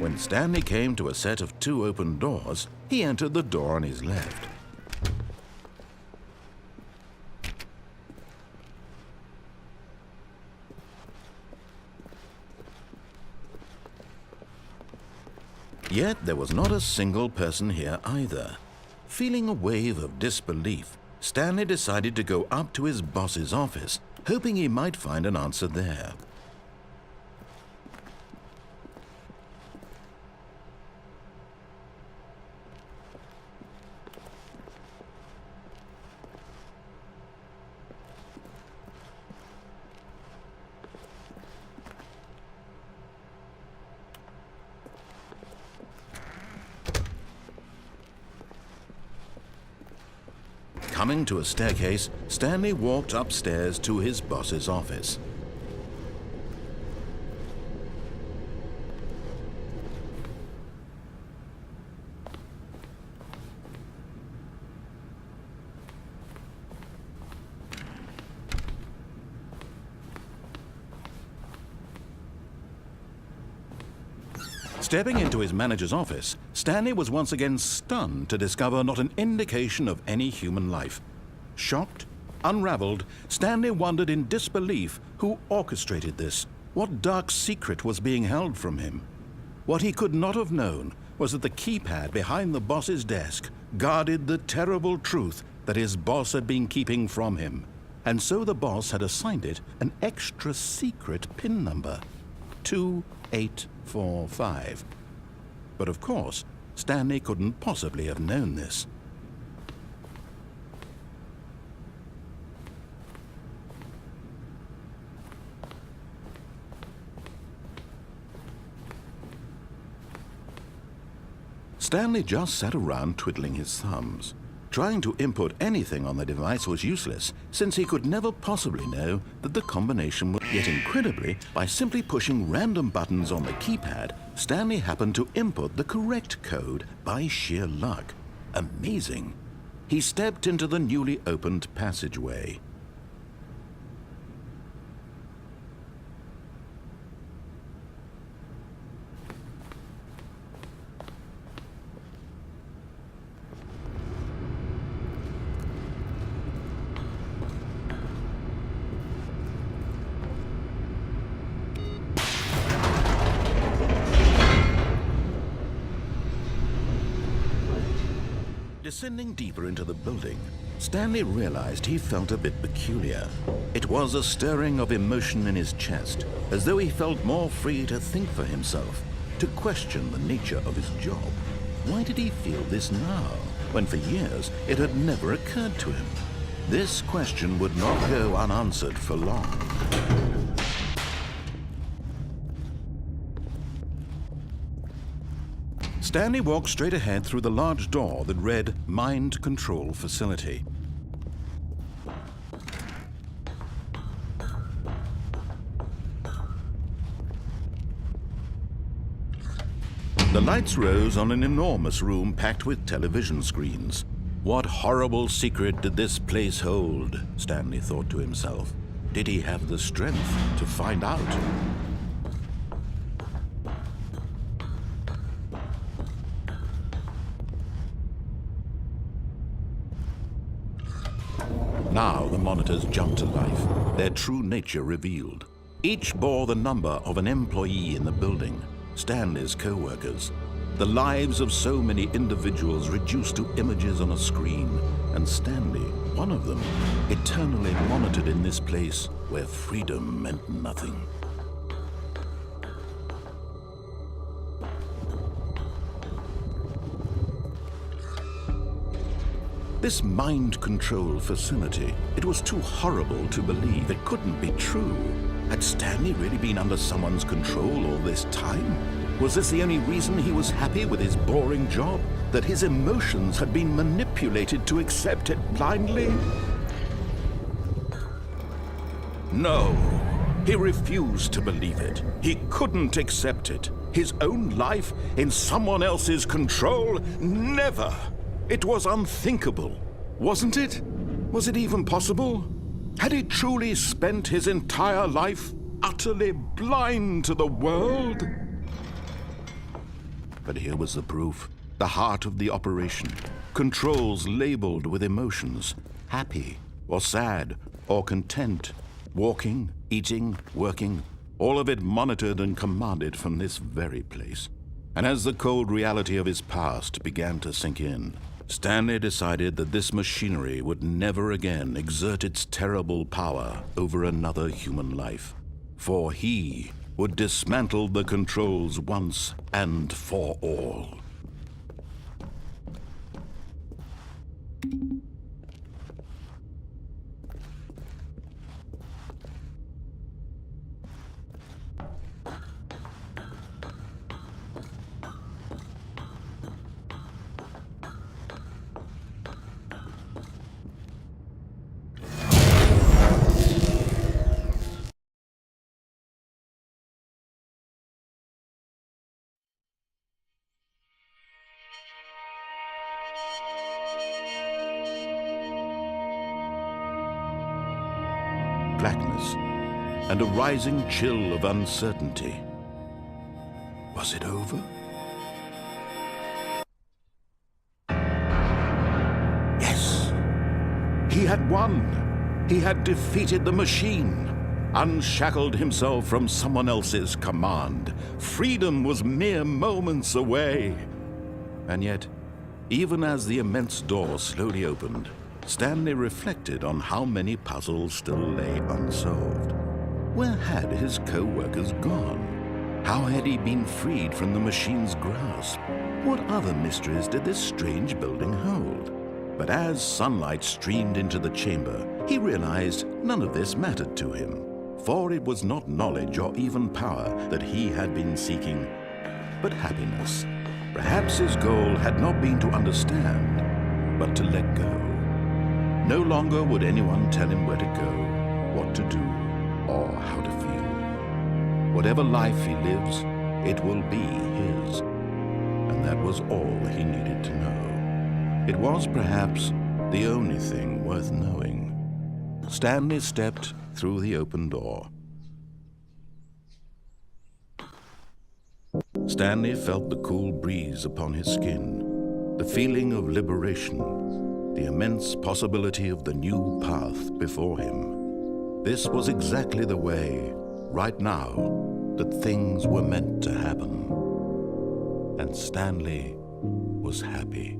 When Stanley came to a set of 2 open doors, he entered the door on his left. Yet there was not a single person here either. Feeling a wave of disbelief, Stanley decided to go up to his boss's office, hoping he might find an answer there. Coming to a staircase, Stanley walked upstairs to his boss's office. Stepping into his manager's office, Stanley was once again stunned to discover not an indication of any human life. Shocked, unraveled, Stanley wondered in disbelief who orchestrated this, what dark secret was being held from him. What he could not have known was that the keypad behind the boss's desk guarded the terrible truth that his boss had been keeping from him, and so the boss had assigned it an extra secret PIN number, 2845. But of course, Stanley couldn't possibly have known this. Stanley just sat around twiddling his thumbs. Trying to input anything on the device was useless, since he could never possibly know that the combination would. Yet incredibly, by simply pushing random buttons on the keypad, Stanley happened to input the correct code by sheer luck. Amazing. He stepped into the newly opened passageway. Descending deeper into the building, Stanley realized he felt a bit peculiar. It was a stirring of emotion in his chest, as though he felt more free to think for himself, to question the nature of his job. Why did he feel this now, when for years it had never occurred to him? This question would not go unanswered for long. Stanley walked straight ahead through the large door that read Mind Control Facility. The lights rose on an enormous room packed with television screens. What horrible secret did this place hold? Stanley thought to himself. Did he have the strength to find out? Now the monitors jumped to life, their true nature revealed. Each bore the number of an employee in the building, Stanley's co-workers. The lives of so many individuals reduced to images on a screen, and Stanley, one of them, eternally monitored in this place where freedom meant nothing. This mind control facility, it was too horrible to believe. It couldn't be true. Had Stanley really been under someone's control all this time? Was this the only reason he was happy with his boring job? That his emotions had been manipulated to accept it blindly? No, he refused to believe it. He couldn't accept it. His own life in someone else's control? Never! It was unthinkable, wasn't it? Was it even possible? Had he truly spent his entire life utterly blind to the world? But here was the proof. The heart of the operation. Controls labeled with emotions. Happy, or sad, or content. Walking, eating, working. All of it monitored and commanded from this very place. And as the cold reality of his past began to sink in, Stanley decided that this machinery would never again exert its terrible power over another human life. For he would dismantle the controls once and for all. Blackness and a rising chill of uncertainty. Was it over? Yes! He had won! He had defeated the machine, unshackled himself from someone else's command. Freedom was mere moments away. And yet, even as the immense door slowly opened, Stanley reflected on how many puzzles still lay unsolved. Where had his co-workers gone? How had he been freed from the machine's grasp? What other mysteries did this strange building hold? But as sunlight streamed into the chamber, he realized none of this mattered to him, for it was not knowledge or even power that he had been seeking, but happiness. Perhaps his goal had not been to understand, but to let go. No longer would anyone tell him where to go, what to do, or how to feel. Whatever life he lives, it will be his. And that was all he needed to know. It was perhaps the only thing worth knowing. Stanley stepped through the open door. Stanley felt the cool breeze upon his skin, the feeling of liberation, the immense possibility of the new path before him. This was exactly the way, right now, that things were meant to happen. And Stanley was happy.